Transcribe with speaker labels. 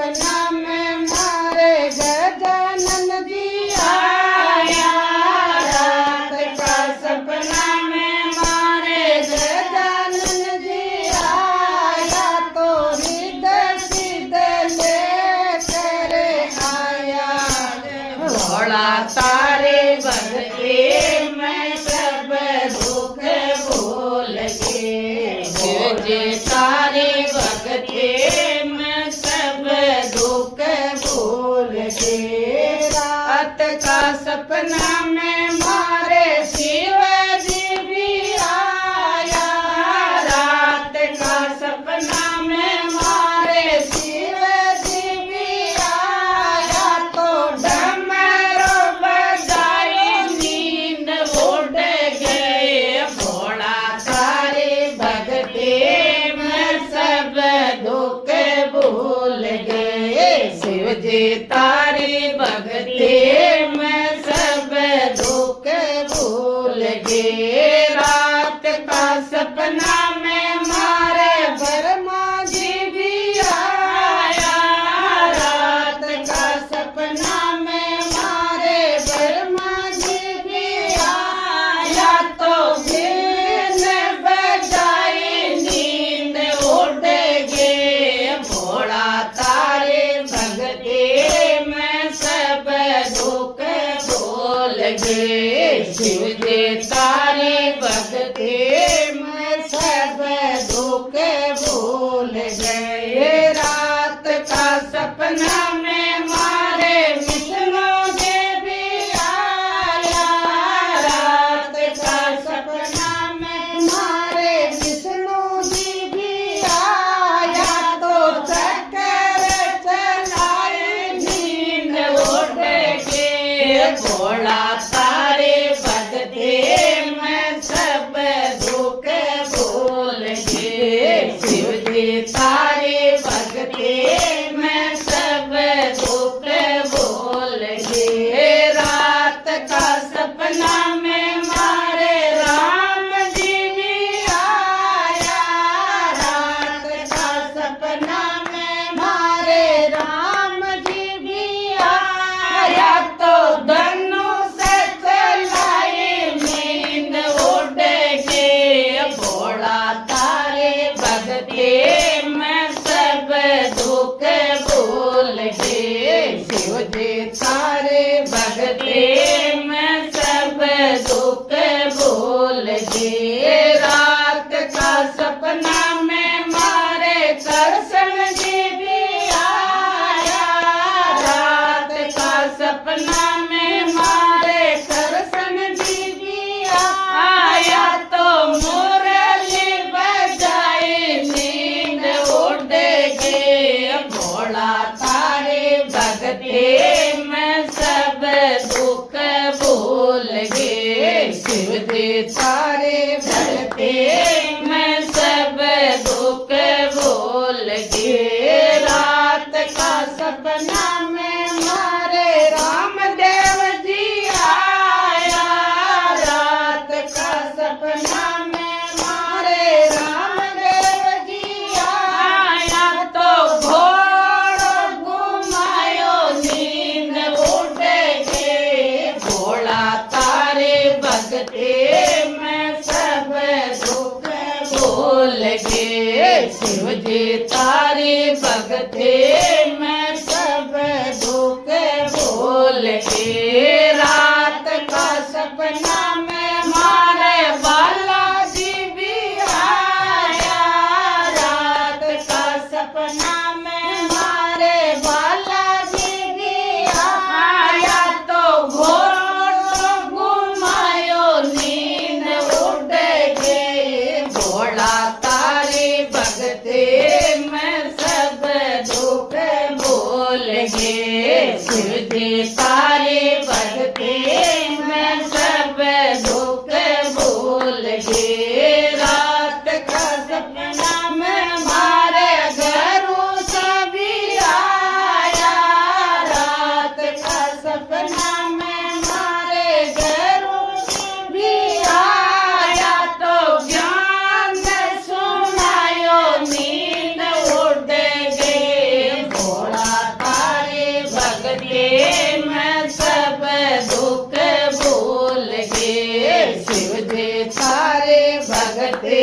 Speaker 1: सपना में मारे गजानन जी आया। रात का सपना में मारे गजानन जी आया, तो हृदय सीधे लेकर आया। भोला तारे भगते मैं सब दुख भूल के, भोले तारे भगते मैं सब दुख भूल के। रात का सपना में मारे शिव जी भी आया। रात का सपना में मारे शिव जी भी आया, तो डमरू बजाई नींद उड़ गए। भोला तारे भगते मैं सब दुख भूल गए। शिव जी तारे भगते मैं सब दुख भूल गए। रात का सपना में मारे ब्रह्मा जी भी आया। रात का सपना में मारे ब्रह्मा जी भी आया, तो बीन बजाई नींद उड़ गए। भोला तारे भगते मैं सब दुख भूल गए। शिव जी तारे भगते मैं सब दुख भूल गए। रात का सपना में मारे विष्णु जी भी आया। रात का सपना में मारे विष्णु जी भी आया, तो चक्कर चलाए नींद उड़ गए। भोला तारे भगते मैं सब दुख भूल गए। शिव जी तारे भगते मैं सब दुख भूल गए। रात का सपना में मारे राम जी भी आया। रात का सपना में मारे राम जी भी आया, तो धनुष चलाए नींद उड़ गए। भोला तारे भगते मैं सब दुख भूल गए। शिव जी तारे भगते मैं सब दुख भूल गए। रात का सपना में मारे कृष्ण जी भी आया। रात का सपना में मारे कृष्ण जी भी आया, तो मुरली बजाई नींद उड़ गए। भोला तारे भगते मैं सब दुख भूल गए। शिव जी तारे भगते मैं सब दुख भूल गए। रात का सपना में मारे रामदेव जी आया। रात का सपना में मारे रामदेव जी आया, तो घोड़ा घुमायो नींद उड़ गए। भोला तारे भगते मैं सब दुख भूल गए। शिव जी तारे भगते मैं सब दुख भूल गए। रात का सपना में मारे बालाजी भी आया। रात का सपना में मारे बालाजी भी आया, तो घोड़ा घुमायो नींद उड़ गए। भोला तारे भगते मैं सब दुख भूल गए। शिव जी तारे भगते मैं सब दुख भूल गए। रात का सपना में मारे घरों सभी आया। रात का सपना में मारे घरों भी आया, तो ज्ञान सुनायो नींद उड़ गए। भोला शिव जी थारे भगते